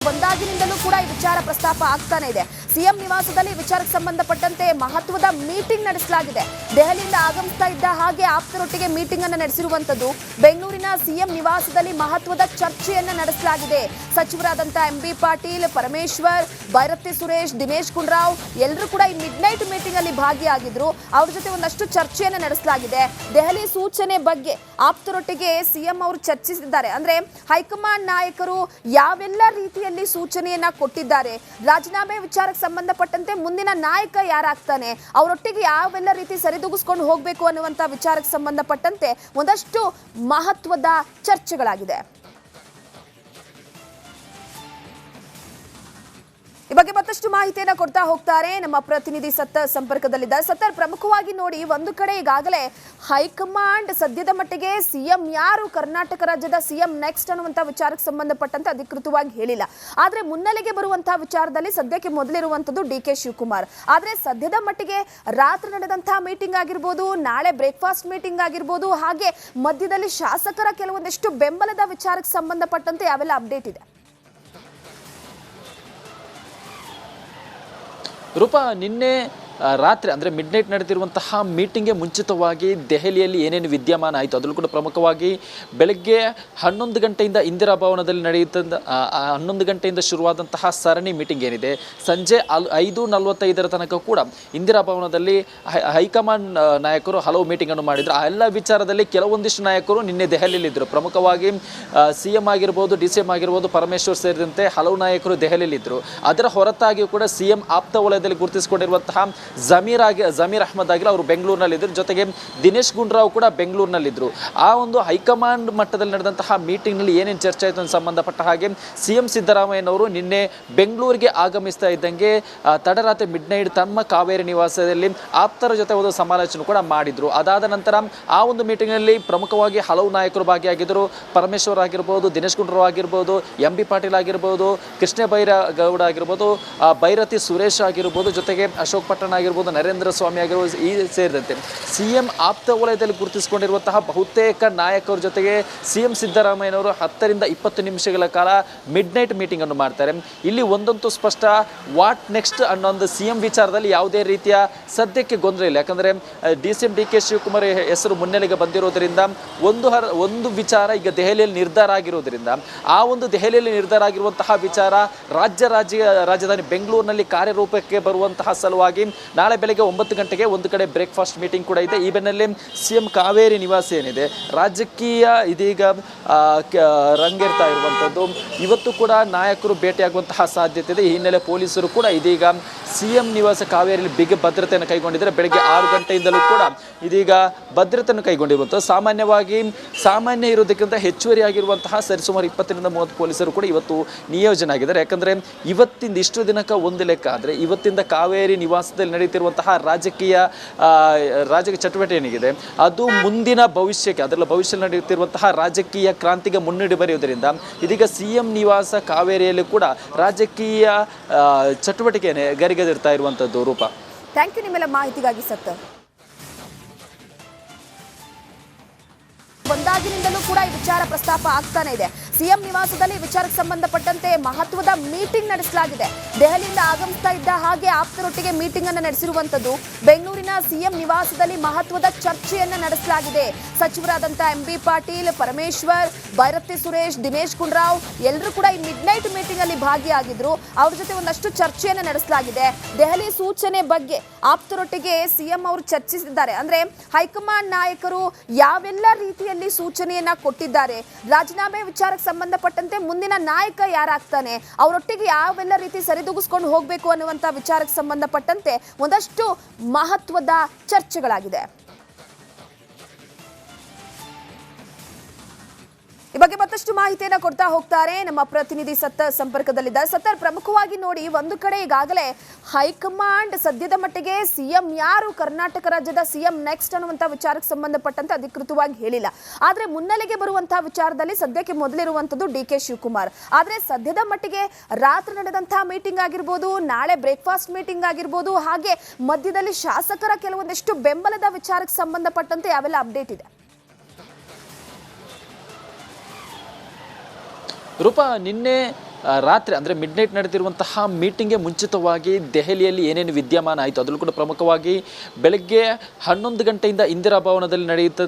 ಬಂದಾಗಿನಿಂದಲೂ ಕೂಡ ಈ ವಿಚಾರ ಪ್ರಸ್ತಾಪ ಆಗ್ತಾನೆ ಇದೆ. ಸಿಎಂ ನಿವಾಸದಲ್ಲಿ ವಿಚಾರಕ್ಕೆ ಸಂಬಂಧಪಟ್ಟಂತೆ ಮಹತ್ವದ ಮೀಟಿಂಗ್ ನಡೆಸಲಾಗಿದೆ. ದೆಹಲಿಯಿಂದ ಆಗಮಿಸ್ತಾ ಇದ್ದ ಹಾಗೆ ಆಪ್ತರೊಟ್ಟಿಗೆ ಮೀಟಿಂಗ್ ಅನ್ನು ನಡೆಸಿರುವಂತದ್ದು. ಬೆಂಗಳೂರಿನ ಸಿಎಂ ನಿವಾಸದಲ್ಲಿ ಮಹತ್ವದ ಚರ್ಚೆಯನ್ನ ನಡೆಸಲಾಗಿದೆ. ಸಚಿವರಾದಂತಹ ಎಂಬಿ ಪಾಟೀಲ್, ಪರಮೇಶ್ವರ್, ಬೈರತಿ ಸುರೇಶ್, ದಿನೇಶ್ ಗುಂಡೂರಾವ್ ಎಲ್ಲರೂ ಕೂಡ ಈ ಮಿಡ್ ನೈಟ್ ಮೀಟಿಂಗ್ ಅಲ್ಲಿ ಭಾಗಿಯಾಗಿದ್ರು. ಅವ್ರ ಜೊತೆ ಒಂದಷ್ಟು ಚರ್ಚೆಯನ್ನ ನಡೆಸಲಾಗಿದೆ. ದೆಹಲಿ ಸೂಚನೆ ಬಗ್ಗೆ ಆಪ್ತರೊಟ್ಟಿಗೆ ಸಿಎಂ ಅವರು ಚರ್ಚಿಸಿದ್ದಾರೆ. ಅಂದ್ರೆ ಹೈಕಮಾಂಡ್ ನಾಯಕರು ಯಾವೆಲ್ಲ ರೀತಿಯಲ್ಲಿ ಸೂಚನೆಯನ್ನ ಕೊಟ್ಟಿದ್ದಾರೆ, ರಾಜೀನಾಮೆ ವಿಚಾರಕ್ಕೆ ಸಂಬಂಧಪಟ್ಟಂತೆ ಮುಂದಿನ ನಾಯಕ ಯಾರಾಗ್ತಾನೆ, ಅವರೊಟ್ಟಿಗೆ ಯಾವೆಲ್ಲ ರೀತಿ ಸರಿದೂಗಿಸ್ಕೊಂಡು ಹೋಗಬೇಕು ಅನ್ನುವಂತ ವಿಚಾರಕ್ಕೆ ಸಂಬಂಧಪಟ್ಟಂತೆ ಒಂದಷ್ಟು ಮಹತ್ವದ ಚರ್ಚೆಗಳಾಗಿದೆ. ಈ ಬಗ್ಗೆ ಮತ್ತಷ್ಟು ಮಾಹಿತಿಯನ್ನ ಕೊಡ್ತಾ ಹೋಗ್ತಾರೆ ನಮ್ಮ ಪ್ರತಿನಿಧಿ ಸತ್ತರ್ ಸಂಪರ್ಕದಲ್ಲಿದ್ದಾರೆ. ಸತ್ತರ್, ಪ್ರಮುಖವಾಗಿ ನೋಡಿ, ಒಂದು ಕಡೆ ಈಗಾಗಲೇ ಹೈಕಮಾಂಡ್ ಸದ್ಯದ ಮಟ್ಟಿಗೆ ಸಿಎಂ ಯಾರು, ಕರ್ನಾಟಕ ರಾಜ್ಯದ ಸಿಎಂ ನೆಕ್ಸ್ಟ್ ಅನ್ನುವಂಥ ವಿಚಾರಕ್ಕೆ ಸಂಬಂಧಪಟ್ಟಂತೆ ಅಧಿಕೃತವಾಗಿ ಹೇಳಿಲ್ಲ. ಆದರೆ ಮುನ್ನೆಲೆಗೆ ಬರುವಂತಹ ವಿಚಾರದಲ್ಲಿ ಸದ್ಯಕ್ಕೆ ಮೊದಲಿರುವಂಥದ್ದು ಡಿ.ಕೆ. ಶಿವಕುಮಾರ್. ಆದರೆ ಸದ್ಯದ ಮಟ್ಟಿಗೆ ರಾತ್ರಿ ನಡೆದಂತಹ ಮೀಟಿಂಗ್ ಆಗಿರ್ಬೋದು, ನಾಳೆ ಬ್ರೇಕ್ಫಾಸ್ಟ್ ಮೀಟಿಂಗ್ ಆಗಿರ್ಬೋದು, ಹಾಗೆ ಮಧ್ಯದಲ್ಲಿ ಶಾಸಕರ ಕೆಲವೊಂದಿಷ್ಟು ಬೆಂಬಲದ ವಿಚಾರಕ್ಕೆ ಸಂಬಂಧಪಟ್ಟಂತೆ ಯಾವೆಲ್ಲ ಅಪ್ಡೇಟ್ ಇದೆ? ರೂಪಾ, ನಿನ್ನೆ ರಾತ್ರಿ ಅಂದರೆ ಮಿಡ್ ನೈಟ್ ನಡೆದಿರುವಂತಹ ಮೀಟಿಂಗ್ಗೆ ಮುಂಚಿತವಾಗಿ ದೆಹಲಿಯಲ್ಲಿ ಏನೇನು ವಿದ್ಯಮಾನ ಆಯಿತು ಅದರಲ್ಲೂ ಕೂಡ ಪ್ರಮುಖವಾಗಿ ಬೆಳಗ್ಗೆ 11 ಗಂಟೆಯಿಂದ ಇಂದಿರಾ ಭವನದಲ್ಲಿ ನಡೆಯುತ್ತಿದ್ದ 11 ಗಂಟೆಯಿಂದ ಶುರುವಾದಂತಹ ಸರಣಿ ಮೀಟಿಂಗ್ ಏನಿದೆ, ಸಂಜೆ 5:45 ತನಕ ಕೂಡ ಇಂದಿರಾ ಭವನದಲ್ಲಿ ಹೈಕಮಾಂಡ್ ನಾಯಕರು ಹಲವು ಮೀಟಿಂಗನ್ನು ಮಾಡಿದರು. ಆ ಎಲ್ಲ ವಿಚಾರದಲ್ಲಿ ಕೆಲವೊಂದಿಷ್ಟು ನಾಯಕರು ನಿನ್ನೆ ದೆಹಲಿಯಲ್ಲಿದ್ದರು. ಪ್ರಮುಖವಾಗಿ ಸಿ ಎಂ ಆಗಿರ್ಬೋದು, ಡಿ ಸಿ ಎಂ ಆಗಿರ್ಬೋದು, ಪರಮೇಶ್ವರ್ ಸೇರಿದಂತೆ ಹಲವು ನಾಯಕರು ದೆಹಲಿಯಲ್ಲಿದ್ದರು. ಅದರ ಹೊರತಾಗಿಯೂ ಕೂಡ ಸಿ ಎಂ ಆಪ್ತ ವಲಯದಲ್ಲಿ ಗುರುತಿಸಿಕೊಂಡಿರುವಂತಹ ಜಮೀರ್ ಅಹ್ಮದ್ ಆಗಿಲ್ಲ, ಅವರು ಬೆಂಗಳೂರಿನಲ್ಲಿದ್ದರು. ಜೊತೆಗೆ ದಿನೇಶ್ ಗುಂಡೂರಾವ್ ಕೂಡ ಬೆಂಗಳೂರಿನಲ್ಲಿದ್ದರು. ಆ ಒಂದು ಹೈಕಮಾಂಡ್ ಮಟ್ಟದಲ್ಲಿ ನಡೆದಂತಹ ಮೀಟಿಂಗ್ನಲ್ಲಿ ಏನೇನು ಚರ್ಚೆ ಆಯಿತು ಅಂತ ಸಂಬಂಧಪಟ್ಟ ಹಾಗೆ ಸಿಎಂ ಸಿದ್ದರಾಮಯ್ಯನವರು ನಿನ್ನೆ ಬೆಂಗಳೂರಿಗೆ ಆಗಮಿಸ್ತಾ ಇದ್ದಂಗೆ ತಡರಾತ್ರಿ ಮಿಡ್ ನೈಟ್ ತಮ್ಮ ಕಾವೇರಿ ನಿವಾಸದಲ್ಲಿ ಆಪ್ತರ ಜೊತೆ ಒಂದು ಸಮಾಲೋಚನೆ ಕೂಡ ಮಾಡಿದರು. ಅದಾದ ನಂತರ ಆ ಒಂದು ಮೀಟಿಂಗ್ನಲ್ಲಿ ಪ್ರಮುಖವಾಗಿ ಹಲವು ನಾಯಕರು ಭಾಗಿಯಾಗಿದ್ದರು. ಪರಮೇಶ್ವರ್ ಆಗಿರ್ಬೋದು, ದಿನೇಶ್ ಗುಂಡೂರಾವ್ ಆಗಿರ್ಬೋದು, ಎಂಬಿ ಪಾಟೀಲ್ ಆಗಿರ್ಬೋದು, ಕೃಷ್ಣ ಬೈರೇಗೌಡ ಆಗಿರ್ಬೋದು, ಬೈರತಿ ಸುರೇಶ್ ಆಗಿರ್ಬೋದು, ಜೊತೆಗೆ ಅಶೋಕ್ ಪಟ್ಟಣ ಆಗಿರ್ಬೋದು, ನರೇಂದ್ರ ಸ್ವಾಮಿ ಆಗಿರ್ಬೋದು, ಈ ಸೇರಿದಂತೆ ಸಿಎಂ ಆಪ್ತ ವಲಯದಲ್ಲಿ ಗುರುತಿಸಿಕೊಂಡಿರುವಂತಹ ಬಹುತೇಕ ನಾಯಕರ ಜೊತೆಗೆ ಸಿಎಂ ಸಿದ್ದರಾಮಯ್ಯನವರು 10 ರಿಂದ 20 ನಿಮಿಷಗಳ ಕಾಲ ಮಿಡ್ ನೈಟ್ ಮೀಟಿಂಗ್ ಅನ್ನು ಮಾಡ್ತಾರೆ. ಇಲ್ಲಿ ಒಂದಂತೂ ಸ್ಪಷ್ಟ, ವಾಟ್ ನೆಕ್ಸ್ಟ್ ಅನ್ನೋ ಒಂದು ಸಿಎಂ ವಿಚಾರದಲ್ಲಿ ಯಾವುದೇ ರೀತಿಯ ಸದ್ಯಕ್ಕೆ ಗೊಂದಲ ಇಲ್ಲ. ಯಾಕಂದರೆ ಡಿ.ಕೆ. ಶಿವಕುಮಾರ್ ಹೆಸರು ಮುನ್ನೆಲೆಗೆ ಬಂದಿರೋದ್ರಿಂದ ಒಂದು ವಿಚಾರ ಈಗ ದೆಹಲಿಯಲ್ಲಿ ನಿರ್ಧಾರ ಆಗಿರೋದ್ರಿಂದ ಆ ಒಂದು ದೆಹಲಿಯಲ್ಲಿ ನಿರ್ಧಾರ ಆಗಿರುವಂತಹ ವಿಚಾರ ರಾಜಧಾನಿ ಬೆಂಗಳೂರಿನಲ್ಲಿ ಕಾರ್ಯರೂಪಕ್ಕೆ ಬರುವಂತಹ ಸಲುವಾಗಿ ನಾಳೆ ಬೆಳಗ್ಗೆ 9 ಗಂಟೆಗೆ ಒಂದು ಕಡೆ ಬ್ರೇಕ್ಫಾಸ್ಟ್ ಮೀಟಿಂಗ್ ಕೂಡ ಇದೆ. ಈ ಬೆನ್ನಲ್ಲೇ ಸಿಎಂ ಕಾವೇರಿ ನಿವಾಸ ಏನಿದೆ, ರಾಜಕೀಯ ಇದೀಗ ರಂಗೇರ್ತಾ ಇರುವಂಥದ್ದು. ಇವತ್ತು ಕೂಡ ನಾಯಕರು ಭೇಟಿಯಾಗುವಂತಹ ಸಾಧ್ಯತೆ ಇದೆ. ಈ ಹಿನ್ನೆಲೆ ಪೊಲೀಸರು ಕೂಡ ಇದೀಗ ಸಿಎಂ ನಿವಾಸ ಕಾವೇರಿಯಲ್ಲಿ ಬಿಗಿ ಭದ್ರತೆಯನ್ನು ಕೈಗೊಂಡಿದ್ದಾರೆ. ಬೆಳಗ್ಗೆ 6 ಗಂಟೆಯಿಂದಲೂ ಕೂಡ ಇದೀಗ ಭದ್ರತೆಯನ್ನು ಕೈಗೊಂಡಿರುವಂಥದ್ದು. ಸಾಮಾನ್ಯ ಇರೋದಕ್ಕಿಂತ ಹೆಚ್ಚುವರಿ ಆಗಿರುವಂತಹ ಸರಿಸುಮಾರು 20 ರಿಂದ 30 ಪೊಲೀಸರು ಕೂಡ ಇವತ್ತು ನಿಯೋಜನೆ ಆಗಿದ್ದಾರೆ. ಯಾಕಂದರೆ ಇವತ್ತಿಂದ ಇಷ್ಟು ದಿನಕ್ಕೆ ಒಂದು ಲೆಕ್ಕ ಆದರೆ ಇವತ್ತಿಂದ ಕಾವೇರಿ ನಿವಾಸದಲ್ಲಿ ನಡೆಯುತ್ತಿರುವಂತಹ ರಾಜಕೀಯ ಚಟುವಟಿಕೆ ಏನಿದೆ ಅದು ಮುಂದಿನ ಭವಿಷ್ಯಕ್ಕೆ, ಅದರಲ್ಲಿ ಭವಿಷ್ಯದಲ್ಲಿ ನಡೆಯುತ್ತಿರುವಂತಹ ರಾಜಕೀಯ ಕ್ರಾಂತಿಗೆ ಮುನ್ನುಡಿ ಬರೆಯುವುದರಿಂದ ಇದೀಗ ಸಿಎಂ ನಿವಾಸ ಕಾವೇರಿಯಲ್ಲಿ ಕೂಡ ರಾಜಕೀಯ ಚಟುವಟಿಕೆ ಗರಿಗೆದಿರ್ತಾ ಇರುವಂಥದ್ದು. ರೂಪ, ಥ್ಯಾಂಕ್ ಯು ನಿಮ್ಮೆಲ್ಲ ಮಾಹಿತಿಗಾಗಿ. ಸತ್ತರ್, ಬಂದಾಗಿನಿಂದಲೂ ಕೂಡ ಈ ವಿಚಾರ ಪ್ರಸ್ತಾಪ ಆಗ್ತಾನೆ ಇದೆ. ಸಿಎಂ ನಿವಾಸದಲ್ಲಿ ವಿಚಾರಕ್ಕೆ ಸಂಬಂಧಪಟ್ಟಂತೆ ಮಹತ್ವದ ಮೀಟಿಂಗ್ ನಡೆಸಲಾಗಿದೆ. ದೆಹಲಿಯಿಂದ ಆಗಮಿಸ್ತಾ ಇದ್ದ ಹಾಗೆ ಆಪ್ತರೊಟ್ಟಿಗೆ ಮೀಟಿಂಗ್ ಅನ್ನು ನಡೆಸಿರುವಂತದ್ದು. ಬೆಂಗಳೂರಿನ ಸಿಎಂ ನಿವಾಸದಲ್ಲಿ ಮಹತ್ವದ ಚರ್ಚೆಯನ್ನ ನಡೆಸಲಾಗಿದೆ. ಸಚಿವರಾದಂತಹ ಎಂಬಿ ಪಾಟೀಲ್, ಪರಮೇಶ್ವರ್, ಬೈರತಿ ಸುರೇಶ್, ದಿನೇಶ್ ಗುಂಡೂರಾವ್ ಎಲ್ಲರೂ ಕೂಡ ಈ ಮಿಡ್ ನೈಟ್ ಮೀಟಿಂಗ್ ಅಲ್ಲಿ ಭಾಗಿಯಾಗಿದ್ರು. ಅವ್ರ ಜೊತೆ ಒಂದಷ್ಟು ಚರ್ಚೆಯನ್ನ ನಡೆಸಲಾಗಿದೆ. ದೆಹಲಿ ಸೂಚನೆ ಬಗ್ಗೆ ಆಪ್ತರೊಟ್ಟಿಗೆ ಸಿಎಂ ಅವರು ಚರ್ಚಿಸಿದ್ದಾರೆ. ಅಂದ್ರೆ ಹೈಕಮಾಂಡ್ ನಾಯಕರು ಯಾವೆಲ್ಲ ರೀತಿಯಲ್ಲಿ ಸೂಚನೆಯನ್ನ ಕೊಟ್ಟಿದ್ದಾರೆ, ರಾಜೀನಾಮೆ ವಿಚಾರಕ್ಕೆ ಸಂಬಂಧಪಟ್ಟಂತೆ ಮುಂದಿನ ನಾಯಕ ಯಾರಾಗ್ತಾನೆ, ಅವರೊಟ್ಟಿಗೆ ಯಾವೆಲ್ಲ ರೀತಿ ಸರಿದೂಗಿಸ್ಕೊಂಡು ಹೋಗಬೇಕು ಅನ್ನುವಂತ ವಿಚಾರಕ್ಕೆ ಸಂಬಂಧಪಟ್ಟಂತೆ ಒಂದಷ್ಟು ಮಹತ್ವದ ಚರ್ಚೆಗಳಾಗಿದೆ. ಈ ಬಗ್ಗೆ ಮತ್ತಷ್ಟು ಮಾಹಿತಿಯನ್ನ ಕೊಡ್ತಾ ಹೋಗ್ತಾರೆ ನಮ್ಮ ಪ್ರತಿನಿಧಿ ಸತ್ತರ್ ಸಂಪರ್ಕದಲ್ಲಿದ್ದಾರೆ. ಸತ್ತರ್, ಪ್ರಮುಖವಾಗಿ ನೋಡಿ, ಒಂದು ಕಡೆ ಈಗಾಗಲೇ ಹೈಕಮಾಂಡ್ ಸದ್ಯದ ಮಟ್ಟಿಗೆ ಸಿಎಂ ಯಾರು, ಕರ್ನಾಟಕ ರಾಜ್ಯದ ಸಿಎಂ ನೆಕ್ಸ್ಟ್ ಅನ್ನುವಂಥ ವಿಚಾರಕ್ಕೆ ಸಂಬಂಧಪಟ್ಟಂತೆ ಅಧಿಕೃತವಾಗಿ ಹೇಳಿಲ್ಲ. ಆದರೆ ಮುನ್ನೆಲೆಗೆ ಬರುವಂತಹ ವಿಚಾರದಲ್ಲಿ ಸದ್ಯಕ್ಕೆ ಮೊದಲಿರುವಂಥದ್ದು ಡಿ.ಕೆ. ಶಿವಕುಮಾರ್. ಆದರೆ ಸದ್ಯದ ಮಟ್ಟಿಗೆ ರಾತ್ರಿ ನಡೆದಂತಹ ಮೀಟಿಂಗ್ ಆಗಿರ್ಬೋದು, ನಾಳೆ ಬ್ರೇಕ್ಫಾಸ್ಟ್ ಮೀಟಿಂಗ್ ಆಗಿರ್ಬೋದು, ಹಾಗೆ ಮಧ್ಯದಲ್ಲಿ ಶಾಸಕರ ಕೆಲವೊಂದಿಷ್ಟು ಬೆಂಬಲದ ವಿಚಾರಕ್ಕೆ ಸಂಬಂಧಪಟ್ಟಂತೆ ಯಾವೆಲ್ಲ ಅಪ್ಡೇಟ್ ಇದೆ? ರೂಪಾ, ನಿನ್ನೆ ರಾತ್ರಿ ಅಂದರೆ ಮಿಡ್ನೈಟ್ ನಡೆದಿರುವಂತಹ ಮೀಟಿಂಗ್ಗೆ ಮುಂಚಿತವಾಗಿ ದೆಹಲಿಯಲ್ಲಿ ಏನೇನು ವಿದ್ಯಮಾನ ಆಯಿತು ಅದರಲ್ಲೂ ಕೂಡ ಪ್ರಮುಖವಾಗಿ ಬೆಳಗ್ಗೆ 11 ಗಂಟೆಯಿಂದ ಇಂದಿರಾ ಭವನದಲ್ಲಿ ನಡೆಯುತ್ತ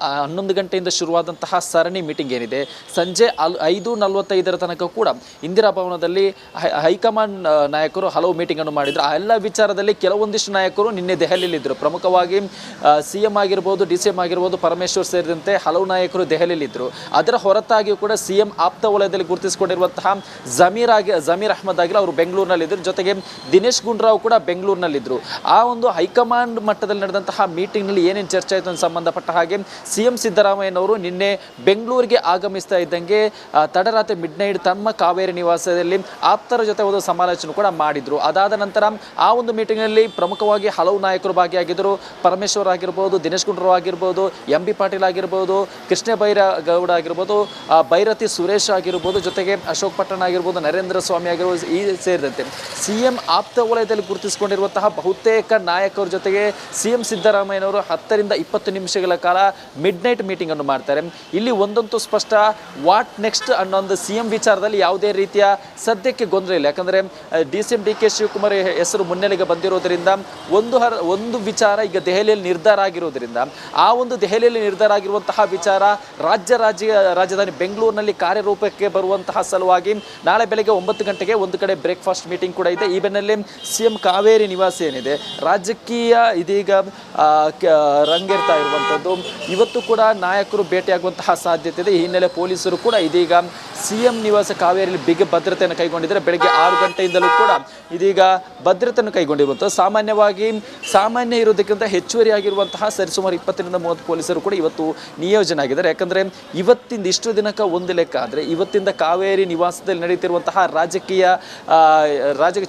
11 ಗಂಟೆಯಿಂದ ಶುರುವಾದಂತಹ ಸರಣಿ ಮೀಟಿಂಗ್ ಏನಿದೆ ಸಂಜೆ 5:45 ತನಕ ಕೂಡ ಇಂದಿರಾ ಭವನದಲ್ಲಿ ಹೈಕಮಾಂಡ್ ನಾಯಕರು ಹಲವು ಮೀಟಿಂಗನ್ನು ಮಾಡಿದರು. ಆ ಎಲ್ಲ ವಿಚಾರದಲ್ಲಿ ಕೆಲವೊಂದಿಷ್ಟು ನಾಯಕರು ನಿನ್ನೆ ದೆಹಲಿಯಲ್ಲಿದ್ದರು. ಪ್ರಮುಖವಾಗಿ CM ಆಗಿರ್ಬೋದು, DCM ಆಗಿರ್ಬೋದು, ಪರಮೇಶ್ವರ್ ಸೇರಿದಂತೆ ಹಲವು ನಾಯಕರು ದೆಹಲಿಯಲ್ಲಿದ್ದರು. ಅದರ ಹೊರತಾಗಿಯೂ ಕೂಡ CM ಆಪ್ತ ವಲಯದಲ್ಲಿ ಗುರುತಿಸಿಕೊಂಡಿರುವಂತಹ ಜಮೀರ್ ಅಹ್ಮದ್ ಆಗಿಲ್ಲ, ಅವರು ಬೆಂಗಳೂರಿನಲ್ಲಿದ್ದರು. ಜೊತೆಗೆ ದಿನೇಶ್ ಗುಂಡೂರಾವ್ ಕೂಡ ಬೆಂಗಳೂರಿನಲ್ಲಿದ್ದರು. ಆ ಒಂದು ಹೈಕಮಾಂಡ್ ಮಟ್ಟದಲ್ಲಿ ನಡೆದಂತಹ ಮೀಟಿಂಗ್ನಲ್ಲಿ ಏನೇನು ಚರ್ಚೆ ಆಯಿತು ಅಂತ ಸಂಬಂಧಪಟ್ಟ ಹಾಗೆ CM ಸಿದ್ದರಾಮಯ್ಯನವರು ನಿನ್ನೆ ಬೆಂಗಳೂರಿಗೆ ಆಗಮಿಸ್ತಾ ಇದ್ದಂಗೆ ತಡರಾತ್ರಿ ಮಿಡ್ನೈಟ್ ತಮ್ಮ ಕಾವೇರಿ ನಿವಾಸದಲ್ಲಿ ಆಪ್ತರ ಜೊತೆ ಒಂದು ಸಮಾಲೋಚನೆ ಕೂಡ ಮಾಡಿದರು. ಅದಾದ ನಂತರ ಆ ಒಂದು ಮೀಟಿಂಗ್ನಲ್ಲಿ ಪ್ರಮುಖವಾಗಿ ಹಲವು ನಾಯಕರು ಭಾಗಿಯಾಗಿದ್ದರು. ಪರಮೇಶ್ವರ್ ಆಗಿರ್ಬೋದು, ದಿನೇಶ್ ಗುಂಡೂರಾವ್ ಆಗಿರ್ಬೋದು, MB ಪಾಟೀಲ್ ಆಗಿರ್ಬೋದು, ಕೃಷ್ಣ ಬೈರೇಗೌಡ ಆಗಿರ್ಬೋದು, ಬೈರತಿ ಸುರೇಶ್ ಆಗಿರ್ಬೋದು, ಜೊತೆಗೆ ಅಶೋಕ್ ಪಟ್ಟಣ ಆಗಿರ್ಬೋದು, ನರೇಂದ್ರ ಸ್ವಾಮಿ ಆಗಿರ್ಬೋದು, ಈ ಸೇರಿದಂತೆ CM ಆಪ್ತ ವಲಯದಲ್ಲಿ ಗುರುತಿಸಿಕೊಂಡಿರುವಂತಹ ಬಹುತೇಕ ನಾಯಕರ ಜೊತೆಗೆ CM ಸಿದ್ದರಾಮಯ್ಯನವರು 10 ರಿಂದ 20 ನಿಮಿಷಗಳ ಕಾಲ ಮಿಡ್ನೈಟ್ ಮೀಟಿಂಗ್ ಅನ್ನು ಮಾಡ್ತಾರೆ. ಇಲ್ಲಿ ಒಂದಂತೂ ಸ್ಪಷ್ಟ, ವಾಟ್ ನೆಕ್ಸ್ಟ್ ಅನ್ನೋ ಒಂದು CM ವಿಚಾರದಲ್ಲಿ ಯಾವುದೇ ರೀತಿಯ ಸದ್ಯಕ್ಕೆ ಗೊಂದಲ ಇಲ್ಲ. ಯಾಕಂದರೆ DCM DK ಶಿವಕುಮಾರ್ ಹೆಸರು ಮುನ್ನೆಲೆಗೆ ಬಂದಿರೋದ್ರಿಂದ ಒಂದು ವಿಚಾರ ಈಗ ದೆಹಲಿಯಲ್ಲಿ ನಿರ್ಧಾರ ಆಗಿರೋದ್ರಿಂದ ಆ ಒಂದು ದೆಹಲಿಯಲ್ಲಿ ನಿರ್ಧಾರ ಆಗಿರುವಂತಹ ವಿಚಾರ ರಾಜಧಾನಿ ಬೆಂಗಳೂರಿನಲ್ಲಿ ಕಾರ್ಯರೂಪಕ್ಕೆ ಬರುವಂತಹ ಸಲುವಾಗಿ ನಾಳೆ ಬೆಳಗ್ಗೆ 9 ಗಂಟೆಗೆ ಒಂದು ಕಡೆ ಬ್ರೇಕ್ಫಾಸ್ಟ್ ಮೀಟಿಂಗ್ ಕೂಡ ಇದೆ. ಈ ಬೆನ್ನಲ್ಲೇ CM ಕಾವೇರಿ ನಿವಾಸ ಏನಿದೆ ರಾಜಕೀಯ ಇದೀಗ ರಂಗೇರ್ತಾ ಇರುವಂಥದ್ದು. ಇವತ್ತು ಕೂಡ ನಾಯಕರು ಭೇಟಿಯಾಗುವಂತಹ ಸಾಧ್ಯತೆ ಇದೆ. ಈ ಹಿನ್ನೆಲೆ ಪೊಲೀಸರು ಕೂಡ ಇದೀಗ CM ನಿವಾಸ ಕಾವೇರಿಯಲ್ಲಿ ಬಿಗಿ ಭದ್ರತೆಯನ್ನು ಕೈಗೊಂಡಿದ್ದಾರೆ. ಬೆಳಗ್ಗೆ 6 ಗಂಟೆಯಿಂದಲೂ ಕೂಡ ಇದೀಗ ಭದ್ರತೆಯನ್ನು ಕೈಗೊಂಡಿರುವಂಥದ್ದು. ಸಾಮಾನ್ಯ ಇರೋದಕ್ಕಿಂತ ಹೆಚ್ಚುವರಿ ಆಗಿರುವಂತಹ ಸರಿಸುಮಾರು 20 ರಿಂದ 30 ಪೊಲೀಸರು ಕೂಡ ಇವತ್ತು ನಿಯೋಜನೆ ಆಗಿದ್ದಾರೆ. ಯಾಕಂದರೆ ಇವತ್ತಿಂದ ಇಷ್ಟು ದಿನಕ್ಕೆ ಒಂದು ಲೆಕ್ಕ ಆದರೆ ಇವತ್ತಿಂದ ಕಾವೇರಿ ನಿವಾಸದಲ್ಲಿ ನಡೆಯುತ್ತಿರುವಂತಹ ರಾಜಕೀಯ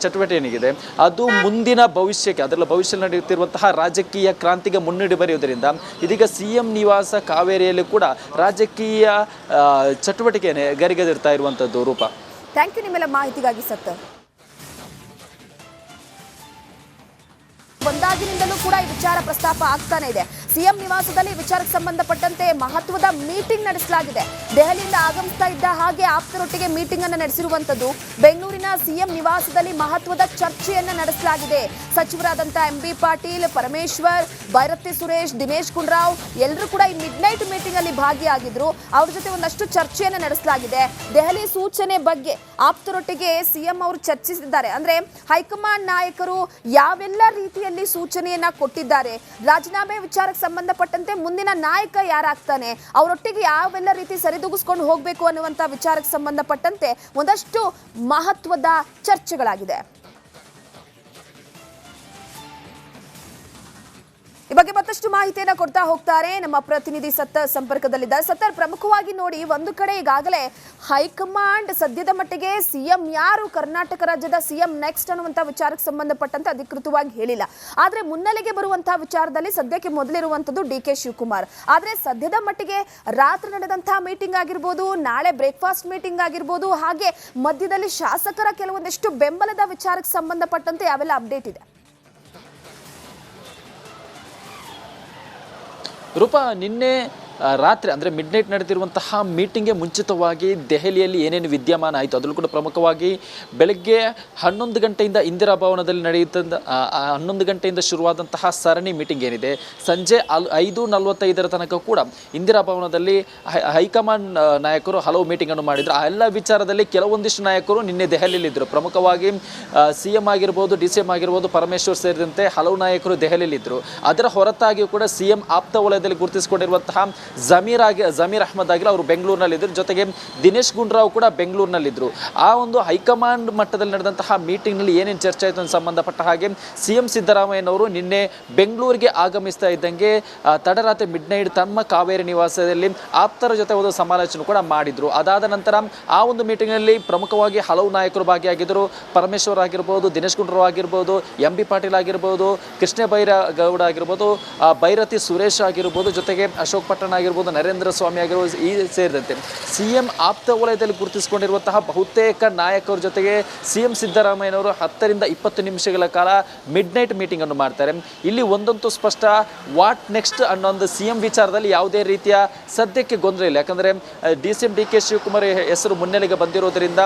ಚಟುವಟಿಕೆ ಏನಿದೆ ಅದು ಮುಂದಿನ ಭವಿಷ್ಯಕ್ಕೆ, ಅದರಲ್ಲಿ ಭವಿಷ್ಯದಲ್ಲಿ ನಡೆಯುತ್ತಿರುವಂತಹ ರಾಜಕೀಯ ಕ್ರಾಂತಿಗೆ ಮುನ್ನುಡಿ ಬರೆಯುವುದರಿಂದ ಇದೀಗ CM ನಿವಾಸ ಕಾವೇರಿಯಲ್ಲಿ ಕೂಡ ರಾಜಕೀಯ ಚಟುವಟಿಕೆ ಗರಿಗೆದಿರ್ತಾ ಇರುವಂಥದ್ದು. ರೂಪ, ಥ್ಯಾಂಕ್ ಯು ನಿಮ್ಮೆಲ್ಲ ಮಾಹಿತಿಗಾಗಿ. ಸತ್ತರ್, ಒಂದಾಗಿನಿಂದಲೂ ಕೂಡ ಈ ವಿಚಾರ ಪ್ರಸ್ತಾಪ ಆಗ್ತಾನೆ ಇದೆ. CM ನಿವಾಸದಲ್ಲಿ ವಿಚಾರಕ್ಕೆ ಸಂಬಂಧಪಟ್ಟಂತೆ ಮಹತ್ವದ ಮೀಟಿಂಗ್ ನಡೆಸಲಾಗಿದೆ. ದೆಹಲಿಯಿಂದ ಆಗಮಿಸ್ತಾ ಇದ್ದ ಹಾಗೆ ಆಪ್ತರೊಟ್ಟಿಗೆ ಮೀಟಿಂಗ್ ಅನ್ನು ನಡೆಸಿರುವಂತದ್ದು. ಬೆಂಗಳೂರಿನ CM ನಿವಾಸದಲ್ಲಿ ಮಹತ್ವದ ಚರ್ಚೆಯನ್ನ ನಡೆಸಲಾಗಿದೆ. ಸಚಿವರಾದಂತಹ MB ಪಾಟೀಲ್, ಪರಮೇಶ್ವರ್, ಬೈರತಿ ಸುರೇಶ್, ದಿನೇಶ್ ಗುಂಡೂರಾವ್ ಎಲ್ಲರೂ ಕೂಡ ಈ ಮಿಡ್ನೈಟ್ ಮೀಟಿಂಗ್ ಅಲ್ಲಿ ಭಾಗಿಯಾಗಿದ್ರು. ಅವ್ರ ಜೊತೆ ಒಂದಷ್ಟು ಚರ್ಚೆಯನ್ನ ನಡೆಸಲಾಗಿದೆ. ದೆಹಲಿ ಸೂಚನೆ ಬಗ್ಗೆ ಆಪ್ತರೊಟ್ಟಿಗೆ CM ಅವರು ಚರ್ಚಿಸಿದ್ದಾರೆ. ಅಂದ್ರೆ ಹೈಕಮಾಂಡ್ ನಾಯಕರು ಯಾವೆಲ್ಲ ರೀತಿಯಲ್ಲಿ ಸೂಚನೆಯನ್ನ ಕೊಟ್ಟಿದ್ದಾರೆ, ರಾಜೀನಾಮೆ ವಿಚಾರಕ್ಕೆ ಸಂಬಂಧಪಟ್ಟಂತೆ ಮುಂದಿನ ನಾಯಕ ಯಾರಾಗ್ತಾನೆ, ಅವರೊಟ್ಟಿಗೆ ಯಾವೆಲ್ಲ ರೀತಿ ಸರಿದೂಗಿಸ್ಕೊಂಡು ಹೋಗಬೇಕು ಅನ್ನುವಂಥ ವಿಚಾರಕ್ಕೆ ಸಂಬಂಧಪಟ್ಟಂತೆ ಒಂದಷ್ಟು ಮಹತ್ವದ ಚರ್ಚೆಗಳಾಗಿದೆ. ಈ ಬಗ್ಗೆ ಮತ್ತಷ್ಟು ಮಾಹಿತಿಯನ್ನ ಕೊಡ್ತಾ ಹೋಗ್ತಾರೆ ನಮ್ಮ ಪ್ರತಿನಿಧಿ ಸತ್ತರ್ ಸಂಪರ್ಕದಲ್ಲಿದ್ದಾರೆ. ಸತ್ತರ್, ಪ್ರಮುಖವಾಗಿ ನೋಡಿ, ಒಂದು ಕಡೆ ಈಗಾಗಲೇ ಹೈಕಮಾಂಡ್ ಸದ್ಯದ ಮಟ್ಟಿಗೆ CM ಯಾರು, ಕರ್ನಾಟಕ ರಾಜ್ಯದ CM ನೆಕ್ಸ್ಟ್ ಅನ್ನುವಂಥ ವಿಚಾರಕ್ಕೆ ಸಂಬಂಧಪಟ್ಟಂತೆ ಅಧಿಕೃತವಾಗಿ ಹೇಳಿಲ್ಲ. ಆದರೆ ಮುನ್ನೆಲೆಗೆ ಬರುವಂತಹ ವಿಚಾರದಲ್ಲಿ ಸದ್ಯಕ್ಕೆ ಮೊದಲಿರುವಂಥದ್ದು DK ಶಿವಕುಮಾರ್. ಆದರೆ ಸದ್ಯದ ಮಟ್ಟಿಗೆ ರಾತ್ರಿ ನಡೆದಂತಹ ಮೀಟಿಂಗ್ ಆಗಿರ್ಬೋದು, ನಾಳೆ ಬ್ರೇಕ್ಫಾಸ್ಟ್ ಮೀಟಿಂಗ್ ಆಗಿರ್ಬೋದು, ಹಾಗೆ ಮಧ್ಯದಲ್ಲಿ ಶಾಸಕರ ಕೆಲವೊಂದಿಷ್ಟು ಬೆಂಬಲದ ವಿಚಾರಕ್ಕೆ ಸಂಬಂಧಪಟ್ಟಂತೆ ಯಾವೆಲ್ಲ ಅಪ್ಡೇಟ್ ಇದೆ? ರೂಪ, ನಿನ್ನೆ ರಾತ್ರಿ ಅಂದರೆ ಮಿಡ್ನೈಟ್ ನಡೆದಿರುವಂತಹ ಮೀಟಿಂಗ್ಗೆ ಮುಂಚಿತವಾಗಿ ದೆಹಲಿಯಲ್ಲಿ ಏನೇನು ವಿದ್ಯಮಾನ ಆಯಿತು ಅದರಲ್ಲೂ ಕೂಡ ಪ್ರಮುಖವಾಗಿ ಬೆಳಗ್ಗೆ 11 ಗಂಟೆಯಿಂದ ಇಂದಿರಾ ಭವನದಲ್ಲಿ ನಡೆಯುತ್ತ 11 ಗಂಟೆಯಿಂದ ಶುರುವಾದಂತಹ ಸರಣಿ ಮೀಟಿಂಗ್ ಏನಿದೆ ಸಂಜೆ 5:45 ತನಕ ಕೂಡ ಇಂದಿರಾ ಭವನದಲ್ಲಿ ಹೈಕಮಾಂಡ್ ನಾಯಕರು ಹಲವು ಮೀಟಿಂಗನ್ನು ಮಾಡಿದರು. ಆ ಎಲ್ಲ ವಿಚಾರದಲ್ಲಿ ಕೆಲವೊಂದಿಷ್ಟು ನಾಯಕರು ನಿನ್ನೆ ದೆಹಲಿಯಲ್ಲಿದ್ದರು. ಪ್ರಮುಖವಾಗಿ CM ಆಗಿರ್ಬೋದು, DCM ಆಗಿರ್ಬೋದು, ಪರಮೇಶ್ವರ್ ಸೇರಿದಂತೆ ಹಲವು ನಾಯಕರು ದೆಹಲಿಯಲ್ಲಿದ್ದರು. ಅದರ ಹೊರತಾಗಿಯೂ ಕೂಡ CM ಆಪ್ತ ವಲಯದಲ್ಲಿ ಗುರುತಿಸಿಕೊಂಡಿರುವಂತಹ ಜಮೀರ್ ಅಹ್ಮದ್ ಆಗಿಲ್ಲ, ಅವರು ಬೆಂಗಳೂರಿನಲ್ಲಿದ್ದರು. ಜೊತೆಗೆ ದಿನೇಶ್ ಗುಂಡೂರಾವ್ ಕೂಡ ಬೆಂಗಳೂರಿನಲ್ಲಿದ್ದರು. ಆ ಒಂದು ಹೈಕಮಾಂಡ್ ಮಟ್ಟದಲ್ಲಿ ನಡೆದಂತಹ ಮೀಟಿಂಗ್ನಲ್ಲಿ ಏನೇನು ಚರ್ಚೆ ಆಯಿತು ಅಂತ ಸಂಬಂಧಪಟ್ಟ ಹಾಗೆ CM ಸಿದ್ದರಾಮಯ್ಯನವರು ನಿನ್ನೆ ಬೆಂಗಳೂರಿಗೆ ಆಗಮಿಸ್ತಾ ಇದ್ದಂಗೆ ತಡರಾತ್ರಿ ಮಿಡ್ನೈಟ್ ತಮ್ಮ ಕಾವೇರಿ ನಿವಾಸದಲ್ಲಿ ಆಪ್ತರ ಜೊತೆ ಒಂದು ಸಮಾಲೋಚನೆ ಕೂಡ ಮಾಡಿದರು. ಅದಾದ ನಂತರ ಆ ಒಂದು ಮೀಟಿಂಗ್ನಲ್ಲಿ ಪ್ರಮುಖವಾಗಿ ಹಲವು ನಾಯಕರು ಭಾಗಿಯಾಗಿದ್ದರು. ಪರಮೇಶ್ವರ್ ಆಗಿರ್ಬೋದು, ದಿನೇಶ್ ಗುಂಡೂರಾವ್ ಆಗಿರ್ಬೋದು, MB ಪಾಟೀಲ್ ಆಗಿರ್ಬೋದು, ಕೃಷ್ಣ ಬೈರೇಗೌಡ ಆಗಿರ್ಬೋದು, ಬೈರತಿ ಸುರೇಶ್ ಆಗಿರ್ಬೋದು, ಜೊತೆಗೆ ಅಶೋಕ್ ಪಟ್ಟಣ ಆಗಿರ್ಬೋದು, ನರೇಂದ್ರ ಸ್ವಾಮಿ ಆಗಿರ್ಬೋದು, ಈ ಸೇರಿದಂತೆ CM ಆಪ್ತ ವಲಯದಲ್ಲಿ ಗುರುತಿಸಿಕೊಂಡಿರುವಂತಹ ಬಹುತೇಕ ನಾಯಕರ ಜೊತೆಗೆ CM ಸಿದ್ದರಾಮಯ್ಯನವರು 10 ರಿಂದ 20 ನಿಮಿಷಗಳ ಕಾಲ ಮಿಡ್ ನೈಟ್ ಮೀಟಿಂಗ್ ಅನ್ನು ಮಾಡ್ತಾರೆ. ಇಲ್ಲಿ ಒಂದಂತೂ ಸ್ಪಷ್ಟ, ವಾಟ್ ನೆಕ್ಸ್ಟ್ ಅನ್ನೋ ಒಂದು CM ವಿಚಾರದಲ್ಲಿ ಯಾವುದೇ ರೀತಿಯ ಸದ್ಯಕ್ಕೆ ಗೊಂದಲ ಇಲ್ಲ. ಯಾಕಂದರೆ DCM DK ಶಿವಕುಮಾರ್ ಹೆಸರು ಮುನ್ನೆಲೆಗೆ ಬಂದಿರೋದ್ರಿಂದ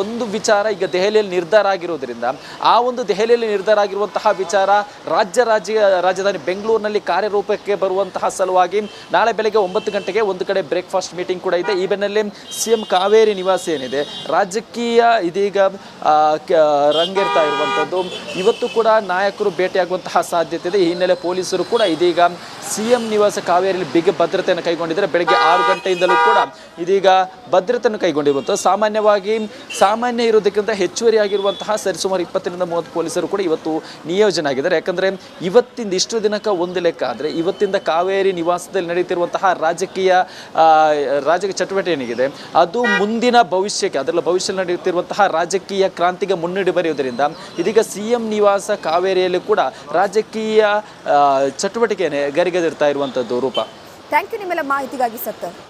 ಒಂದು ವಿಚಾರ ಈಗ ದೆಹಲಿಯಲ್ಲಿ ನಿರ್ಧಾರ ಆಗಿರೋದ್ರಿಂದ ಆ ಒಂದು ದೆಹಲಿಯಲ್ಲಿ ನಿರ್ಧಾರ ಆಗಿರುವಂತಹ ವಿಚಾರ ರಾಜಧಾನಿ ಬೆಂಗಳೂರಿನಲ್ಲಿ ಕಾರ್ಯರೂಪಕ್ಕೆ ಬರುವಂತಹ ಸಲುವಾಗಿ ನಾಳೆ ಬೆಳಗ್ಗೆ 9 ಗಂಟೆಗೆ ಒಂದು ಕಡೆ ಬ್ರೇಕ್ಫಾಸ್ಟ್ ಮೀಟಿಂಗ್ ಕೂಡ ಇದೆ. ಈ ಬೆನ್ನಲ್ಲೇ CM ಕಾವೇರಿ ನಿವಾಸ ಏನಿದೆ ರಾಜಕೀಯ ಇದೀಗ ರಂಗೇರ್ತಾ ಇರುವಂಥದ್ದು. ಇವತ್ತು ಕೂಡ ನಾಯಕರು ಭೇಟಿಯಾಗುವಂತಹ ಸಾಧ್ಯತೆ ಇದೆ. ಈ ಹಿನ್ನೆಲೆ ಪೊಲೀಸರು ಕೂಡ ಇದೀಗ CM ನಿವಾಸ ಕಾವೇರಿಯಲ್ಲಿ ಬಿಗಿ ಭದ್ರತೆಯನ್ನು ಕೈಗೊಂಡಿದ್ದಾರೆ. ಬೆಳಗ್ಗೆ 6 ಗಂಟೆಯಿಂದಲೂ ಕೂಡ ಇದೀಗ ಭದ್ರತೆಯನ್ನು ಕೈಗೊಂಡಿರುವಂಥದ್ದು. ಸಾಮಾನ್ಯ ಇರೋದಕ್ಕಿಂತ ಹೆಚ್ಚುವರಿ ಆಗಿರುವಂತಹ ಸರಿಸುಮಾರು 20 ರಿಂದ 30 ಪೊಲೀಸರು ಕೂಡ ಇವತ್ತು ನಿಯೋಜನೆ ಆಗಿದ್ದಾರೆ. ಯಾಕಂದರೆ ಇವತ್ತಿಂದ ಇಷ್ಟು ದಿನಕ್ಕೆ ಒಂದು ಲೆಕ್ಕ ಆದರೆ ಇವತ್ತಿಂದ ಕಾವೇರಿ ನಿವಾಸದಲ್ಲಿ ನಡೆಯುತ್ತಿರುವಂತಹ ರಾಜಕೀಯ ಚಟುವಟಿಕೆ ಏನಿದೆ ಅದು ಮುಂದಿನ ಭವಿಷ್ಯಕ್ಕೆ, ಅದರಲ್ಲಿ ಭವಿಷ್ಯದಲ್ಲಿ ನಡೆಯುತ್ತಿರುವಂತಹ ರಾಜಕೀಯ ಕ್ರಾಂತಿಗೆ ಮುನ್ನುಡಿ ಬರೆಯುವುದರಿಂದ ಇದೀಗ CM ನಿವಾಸ ಕಾವೇರಿಯಲ್ಲಿ ಕೂಡ ರಾಜಕೀಯ ಚಟುವಟಿಕೆ ಗರಿಗೆದಿರ್ತಾ ಇರುವಂಥದ್ದು. ರೂಪ, ಥ್ಯಾಂಕ್ ಯು ನಿಮ್ಮೆಲ್ಲ ಮಾಹಿತಿಗಾಗಿ ಸರ್.